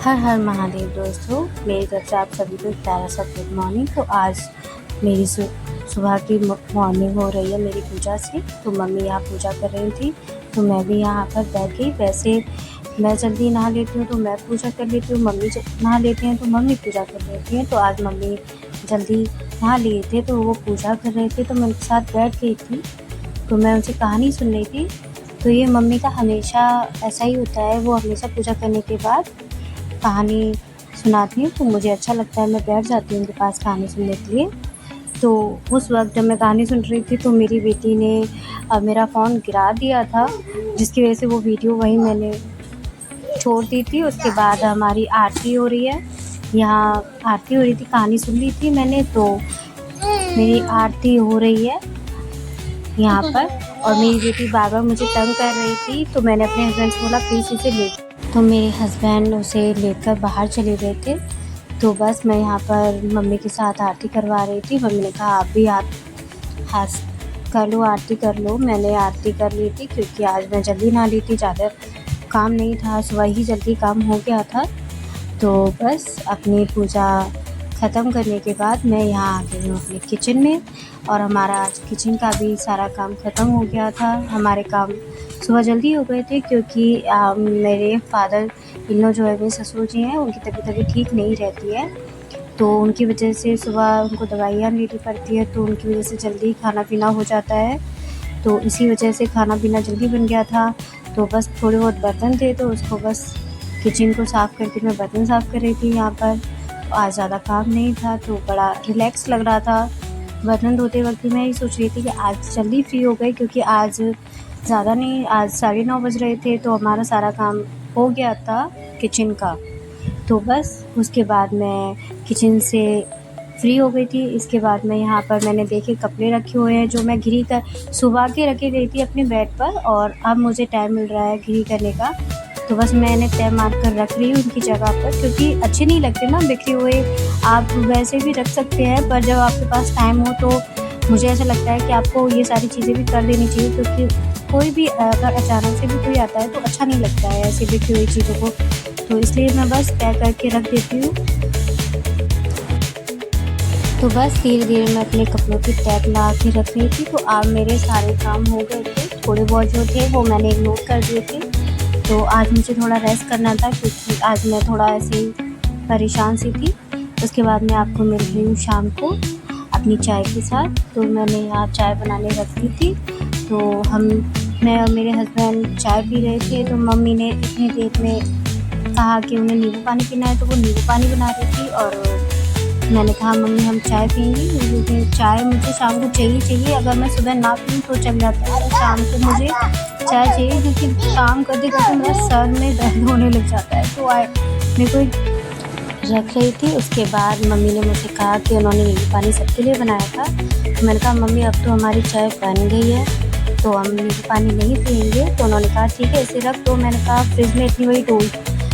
हर हर महादेव दोस्तों, मेरी तरफ से आप सभी को एक प्यारा सा गुड मॉर्निंग। तो आज मेरी सुबह की मॉर्निंग हो रही है मेरी पूजा से। तो मम्मी यहाँ पूजा कर रही थी, तो मैं भी यहाँ पर बैठ गई। वैसे मैं जल्दी नहा लेती हूँ तो मैं पूजा कर लेती हूँ, मम्मी जब नहा लेती हैं तो मम्मी पूजा कर लेती हैं। तो आज मम्मी जल्दी नहा लिए थे तो वो पूजा कर रहे थे, तो मैं उनके साथ बैठ गई थी। तो मैं उनसे कहानी सुन रही थी। तो ये मम्मी का हमेशा ऐसा ही होता है, वो हमेशा पूजा करने के बाद कहानी सुनाती हैं। तो मुझे अच्छा लगता है, मैं बैठ जाती हूँ उनके पास कहानी सुनने के लिए। तो उस वक़्त जब मैं कहानी सुन रही थी तो मेरी बेटी ने मेरा फ़ोन गिरा दिया था, जिसकी वजह से वो वीडियो वहीं मैंने छोड़ दी थी। उसके बाद हमारी आरती हो रही है, यहाँ आरती हो रही थी, कहानी सुन ली थी मैंने। तो मेरी आरती हो रही है यहाँ पर, और मेरी बेटी बार-बार मुझे तंग कर रही थी। तो मैंने अपने हस्बैंड से बोला प्लीज़ इसे ले, तो मेरे हस्बैंड उसे लेकर बाहर चले गए थे। तो बस मैं यहाँ पर मम्मी के साथ आरती करवा रही थी। मम्मी ने कहा आप भी हाथ कर लो, आरती कर लो। मैंने आरती कर ली थी क्योंकि आज मैं जल्दी नहा ली थी, ज़्यादा काम नहीं था, सुबह ही जल्दी काम हो गया था। तो बस अपनी पूजा ख़त्म करने के बाद मैं यहाँ आ गई हूँ अपने किचन में, और हमारा आज किचन का भी सारा काम ख़त्म हो गया था। हमारे काम सुबह जल्दी हो गए थे क्योंकि मेरे फादर इन लॉ जो है, मेरे ससुर जी हैं, उनकी तबीयत अभी ठीक नहीं रहती है। तो उनकी वजह से सुबह उनको दवाइयाँ लेनी पड़ती है, तो उनकी वजह से जल्दी खाना पीना हो जाता है। तो इसी वजह से खाना पीना जल्दी बन गया था। तो बस थोड़े बहुत बर्तन थे, तो उसको बस किचन को साफ़ करके मैं बर्तन साफ़ कर रही थी यहाँ पर। आज ज़्यादा काम नहीं था तो बड़ा रिलैक्स लग रहा था। बर्तन धोते वक्त मैं ये सोच रही थी कि आज जल्दी फ्री हो गए, क्योंकि आज ज़्यादा नहीं, आज 9:30 बज रहे थे तो हमारा सारा काम हो गया था किचन का। तो बस उसके बाद मैं किचन से फ्री हो गई थी। इसके बाद मैं यहाँ पर मैंने देखे कपड़े रखे हुए हैं जो मैं घिरी कर सुबह के रखे गई थी अपने बेड पर, और अब मुझे टाइम मिल रहा है घिरी करने का। तो बस मैंने तय मार कर रख रही हूँ उनकी जगह पर, क्योंकि अच्छे नहीं लगते ना बिखरे हुए। आप वैसे भी रख सकते हैं, पर जब आपके पास टाइम हो तो मुझे ऐसा लगता है कि आपको ये सारी चीज़ें भी कर देनी चाहिए, क्योंकि कोई भी अगर अचानक से भी कोई आता है तो अच्छा नहीं लगता है ऐसे बिखरी हुई चीज़ों को। तो इसलिए मैं बस तय करके रख देती हूँ। तो बस धीरे धीरे मैं अपने कपड़ों की तय ला के रख रही थी। तो अब मेरे सारे काम हो गए थे, थोड़े बहुत जो थे वो मैंने इग्नोर कर दिए थे। तो आज मुझे थोड़ा रेस्ट करना था क्योंकि आज मैं थोड़ा ऐसे ही परेशान सी थी। उसके बाद मैं आपको मिल रही हूँ शाम को अपनी चाय के साथ। तो मैंने यहाँ चाय बनाने रख दी थी। तो मैं और मेरे हस्बैंड चाय पी रहे थे। तो मम्मी ने इतनी देर में कहा कि उन्हें नींबू पानी पीना है, तो वो नींबू पानी बना रही थी। और मैंने कहा मम्मी हम चाय पियेंगी, क्योंकि चाय मुझे शाम को चाहिए। अगर मैं सुबह ना पीऊँ तो चल जाता है, तो शाम को मुझे चाय चाहिए, क्योंकि काम करते करते मेरा सर में दर्द होने लग जाता है। तो मेरे को रख रही थी। उसके बाद मम्मी ने मुझसे कहा कि उन्होंने नींबू पानी सबके लिए बनाया था। तो मैंने कहा मम्मी अब तो हमारी चाय बन गई है, तो हम नींबू पानी नहीं पियेंगे। तो उन्होंने कहा ठीक है इसे रख दो। मैंने कहा फ्रिज में इतनी बड़ी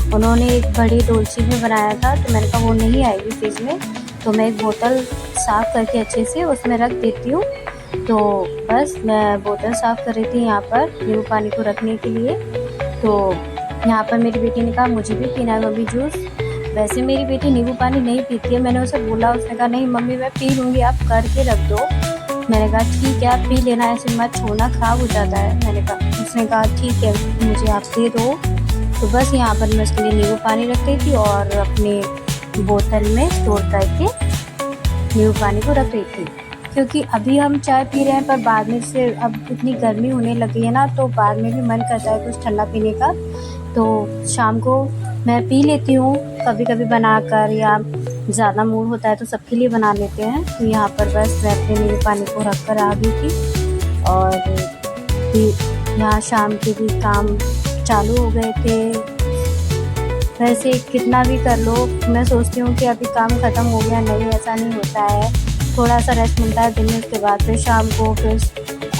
उन्होंने एक बड़ी डोलची में बनाया था, तो मैंने कहा वो नहीं आएगी फ्रिज में, तो मैं एक बोतल साफ़ करके अच्छे से उसमें रख देती हूँ। तो बस मैं बोतल साफ़ कर रही थी यहाँ पर नींबू पानी को रखने के लिए। तो यहाँ पर मेरी बेटी ने कहा मुझे भी पीना है मम्मी जूस। वैसे मेरी बेटी नींबू पानी नहीं पीती है, मैंने उसे बोला, उसने कहा नहीं मम्मी मैं पी लूँगी, आप करके रख दो। मैंने कहा ठीक है आप पी लेना, ऐसे मत छोड़ना, ख़राब हो जाता है। मैंने कहा, उसने कहा ठीक है मुझे आप दे दो। तो बस यहाँ पर मैं उसके लिए नींबू पानी रख रही थी और अपने बोतल में स्टोर करके नींबू पानी को रख रही थी। क्योंकि अभी हम चाय पी रहे हैं, पर बाद में से अब इतनी गर्मी होने लगी है ना, तो बाद में भी मन करता है कुछ ठंडा पीने का। तो शाम को मैं पी लेती हूँ कभी कभी बनाकर, या ज़्यादा मूड होता है तो सबके लिए बना लेते हैं। तो यहाँ पर बस मैं अपने नींबू पानी को रख कर आ गई थी, और यहाँ शाम के भी काम चालू हो गए थे। वैसे कितना भी कर लो, मैं सोचती हूँ कि अभी काम ख़त्म हो गया, नहीं ऐसा नहीं होता है। थोड़ा सा रेस्ट मिलता है दिन में, उसके बाद फिर शाम को फिर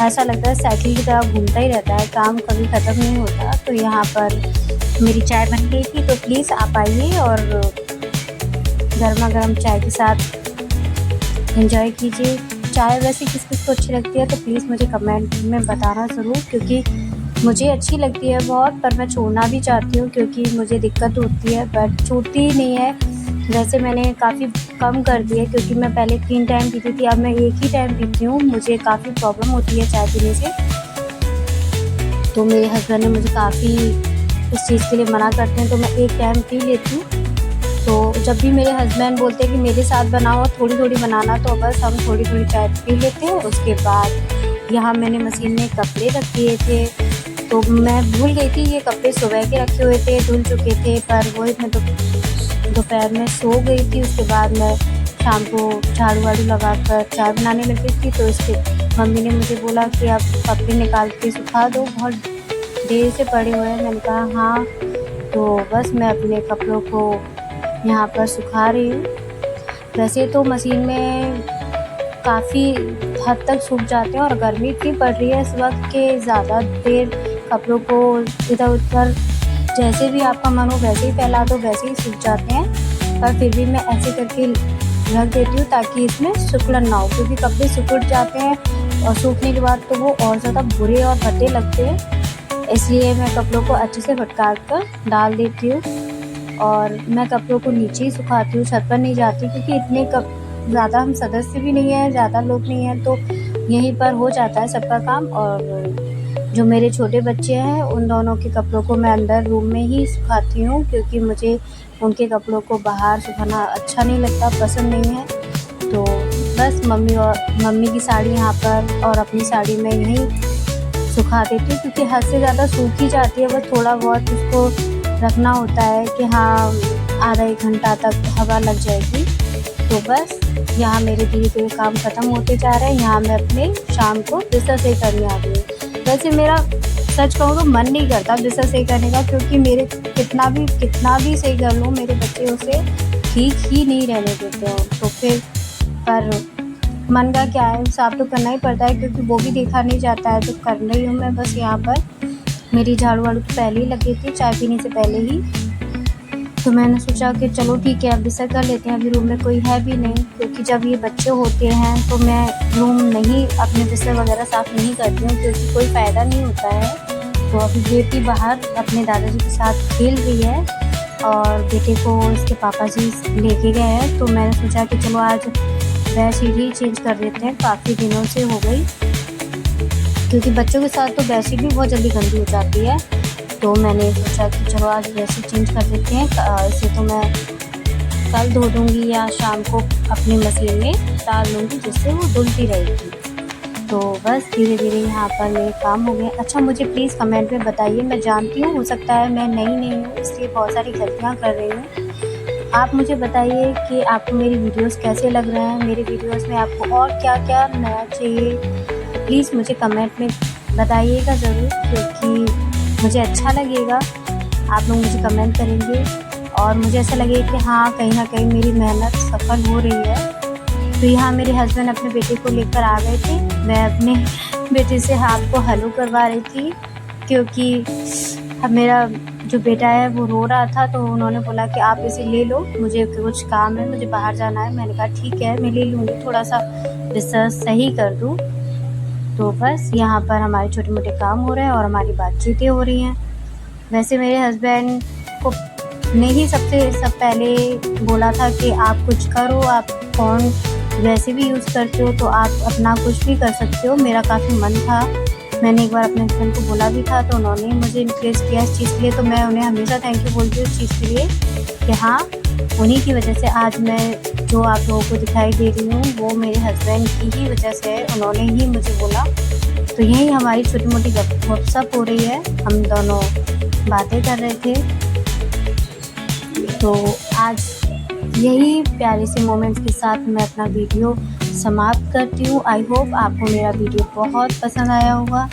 ऐसा लगता है साइकिल की तरह घूमता ही रहता है, काम कभी ख़त्म नहीं होता। तो यहाँ पर मेरी चाय बन गई थी, तो प्लीज़ आप आइए और गर्मा गर्म चाय के साथ एंजॉय कीजिए। चाय वैसे किस किस को अच्छी लगती है तो प्लीज़ मुझे कमेंट में बताना ज़रूर, क्योंकि मुझे अच्छी लगती है बहुत, पर मैं छोड़ना भी चाहती हूँ क्योंकि मुझे दिक्कत होती है, बट छूटती ही नहीं है। वैसे मैंने काफ़ी कम कर दी है क्योंकि मैं पहले 3 टाइम पीती थी, अब मैं 1 ही टाइम पीती हूँ। मुझे काफ़ी प्रॉब्लम होती है चाय पीने से, तो मेरे हस्बैंड ने मुझे काफ़ी इस चीज़ के लिए मना करते हैं, तो मैं 1 टाइम पी लेती हूँ। तो जब भी मेरे हस्बैंड बोलते हैं कि मेरे साथ बनाओ और थोड़ी-थोड़ी बनाना, तो बस हम थोड़ी-थोड़ी चाय पी लेते हैं। उसके बाद यहाँ मैंने मशीन में कपड़े रख दिए थे, तो मैं भूल गई थी ये कपड़े सुबह के रखे हुए थे, धुल चुके थे, पर वही मैं दोपहर में सो गई थी। उसके बाद मैं शाम को झाड़ू-वाड़ू लगाकर चाय बनाने लगी थी, तो इसके मम्मी ने मुझे बोला कि आप कपड़े निकाल के सुखा दो, बहुत देर से पड़े हुए हैं। मैंने कहा हाँ, तो बस मैं अपने कपड़ों को यहाँ पर सुखा रही हूँ। वैसे तो मशीन में काफ़ी हद तक सूख जाते हैं और गर्मी इतनी पड़ रही है इस वक्त कि ज़्यादा देर कपड़ों को इधर-उधर जैसे भी आपका मन हो वैसे ही फैला दो, वैसे ही सूख जाते हैं। पर फिर भी मैं ऐसे करके रख देती हूँ ताकि इसमें सिकुड़न ना हो, क्योंकि कपड़े सिकुड़ जाते हैं और सूखने के बाद तो वो और ज़्यादा बुरे और भद्दे लगते हैं। इसलिए मैं कपड़ों को अच्छे से फटकार कर डाल देती हूँ और मैं कपड़ों को नीचे ही सुखाती हूँ, छत पर नहीं जाती, क्योंकि इतने ज़्यादा हम सदस्य भी नहीं हैं, ज़्यादा लोग नहीं हैं, तो यहीं पर हो जाता है सबका काम। और जो मेरे छोटे बच्चे हैं उन दोनों के कपड़ों को मैं अंदर रूम में ही सुखाती हूँ, क्योंकि मुझे उनके कपड़ों को बाहर सुखाना अच्छा नहीं लगता, पसंद नहीं है। तो बस मम्मी की साड़ी यहाँ पर और अपनी साड़ी मैं यहीं सुखा देती हूँ, क्योंकि हद से ज़्यादा सूख ही जाती है। बस थोड़ा बहुत उसको रखना होता है कि हाँ आधा 1 घंटा तक हवा लग जाएगी। तो बस यहाँ मेरे धीरे-धीरे काम ख़त्म होते जा रहे हैं। यहाँ मैं अपने शाम को बिस्तर सही करने आ गई हूँ। वैसे मेरा सच कहूँ तो मन नहीं करता बिस्तर सही करने का, क्योंकि मेरे कितना भी सही कर लूँ, मेरे बच्चे उसे ठीक ही नहीं रहने देते हैं। तो फिर पर मन का क्या है, साफ़ तो करना ही पड़ता है, क्योंकि वो भी देखा नहीं जाता है, तो कर रही हूँ मैं बस यहाँ पर। मेरी झाड़ू-वाड़ू तो पहले ही लगी थी, चाय पीने से पहले ही। तो मैंने सोचा कि चलो ठीक है अब बिस्तर कर लेते हैं, अभी रूम में कोई है भी नहीं, क्योंकि जब ये बच्चे होते हैं तो मैं रूम नहीं अपने बिस्तर वगैरह साफ़ नहीं करती हूँ, क्योंकि कोई फ़ायदा नहीं होता है। तो अभी बेटी बाहर अपने दादाजी के साथ खेल रही है और बेटे को इसके पापा जी लेके गए हैं, तो मैंने सोचा कि चलो आज बेडशीट ही चेंज कर देते हैं, काफ़ी दिनों से हो गई, क्योंकि बच्चों के साथ तो बेडशीट भी बहुत जल्दी गंदी हो जाती है। तो मैंने सोचा कि चलो आज बेडशीट चेंज कर देते हैं। इसे तो मैं कल धो दूँगी या शाम को अपनी मशीन में डाल दूँगी, जिससे वो धुलती रहेगी। तो बस धीरे-धीरे यहाँ पर मेरे काम हो गए। अच्छा, मुझे प्लीज़ कमेंट में बताइए, मैं जानती हूँ हो सकता है मैं नई नहीं हूँ, इसलिए बहुत सारी गलतियाँ कर रही हूँ। आप मुझे बताइए कि आपको मेरी वीडियोज़ कैसे लग रहे हैं, मेरे वीडियोज़ में आपको और क्या-क्या नया चाहिए, प्लीज़ मुझे कमेंट में बताइएगा ज़रूर, क्योंकि मुझे अच्छा लगेगा आप लोग मुझे कमेंट करेंगे और मुझे ऐसा लगेगा कि हाँ कहीं ना कहीं मेरी मेहनत सफल हो रही है। तो यहाँ मेरे हस्बैंड अपने बेटे को लेकर आ गए थे, मैं अपने बेटे से हाथ को हलो करवा रही थी, क्योंकि अब मेरा जो बेटा है वो रो रहा था, तो उन्होंने बोला कि आप इसे ले लो, मुझे कुछ काम है, मुझे बाहर जाना है। मैंने कहा ठीक है मैं ले लूँगी, थोड़ा सा बिस्तर सही कर दूँ। तो बस यहाँ पर हमारे छोटे-मोटे काम हो रहे हैं और हमारी बातचीतें हो रही हैं। वैसे मेरे हस्बैंड को ने ही सब पहले बोला था कि आप कुछ करो, आप फ़ोन वैसे भी यूज़ करते हो तो आप अपना कुछ भी कर सकते हो। मेरा काफ़ी मन था, मैंने एक बार अपने हस्बैंड को बोला भी था, तो उन्होंने मुझे इनकरेज किया इस चीज़ के लिए, तो मैं उन्हें हमेशा थैंक यू बोलती हूँ इस चीज़ के लिए कि हाँ, उन्हीं की वजह से आज मैं जो आप लोगों को दिखाई दे रही हूँ वो मेरे हस्बैंड की ही वजह से है, उन्होंने ही मुझे बोला। तो यही हमारी छोटी-मोटी गपशप हो रही है, हम दोनों बातें कर रहे थे। तो आज यही प्यारे से मोमेंट्स के साथ मैं अपना वीडियो समाप्त करती हूँ। आई होप आपको मेरा वीडियो बहुत पसंद आया होगा।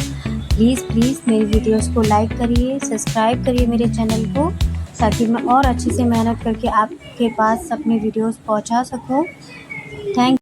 प्लीज़ मेरी वीडियोस को लाइक करिए, सब्सक्राइब करिए मेरे चैनल को, ताकि मैं और अच्छे से मेहनत करके आपके पास अपनी वीडियोस पहुँचा सकूँ। थैंक